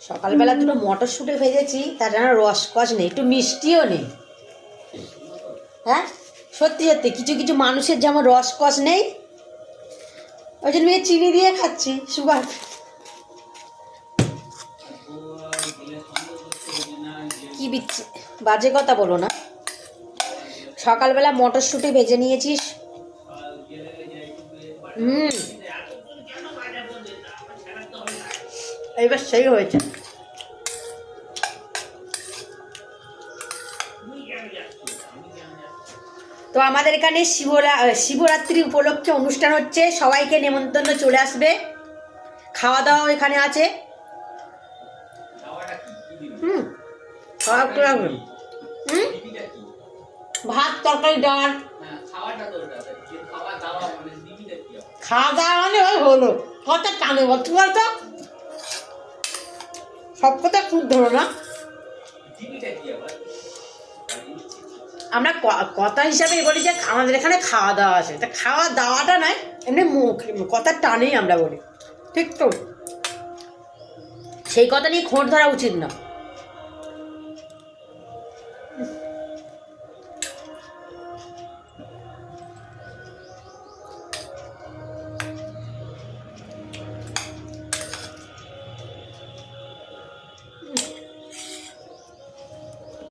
সকালবেলা দুটো মটরশুঁটি ভেজেছি, তার যেন রসকস নেই, একটু মিষ্টিও নেই। হ্যাঁ, সত্যি সত্যি কিছু কিছু মানুষের যেমন রসকস নেই, ওই জন্য চিনি দিয়ে খাচ্ছি, সুগার। কি বিচ্ছি বাজে কথা বলো না। সকালবেলা মটরশুঁটি ভেজে নিয়েছিস। এইবার সেই হয়েছে। তো আমাদের এখানে শিবরাত্রি উপলক্ষে অনুষ্ঠান হচ্ছে, সবাইকে নেমন্তন্ন, চলে আসবে। খাওয়া দাওয়া এখানে আছে। ভাত, তরকারি, ডাল। খাওয়া দাওয়া মানে ওই হলো কথা টানে বলতে বলতো, সব কথা খুব ধরো না। আমরা কথা হিসাবে বলি যে আমাদের এখানে খাওয়া দাওয়া আছে, তা খাওয়া দাওয়াটা নয়, এমনি মুখ কথা টানেই আমরা বলি, ঠিক তো? সেই কথা নিয়ে খোঁট ধরা উচিত না।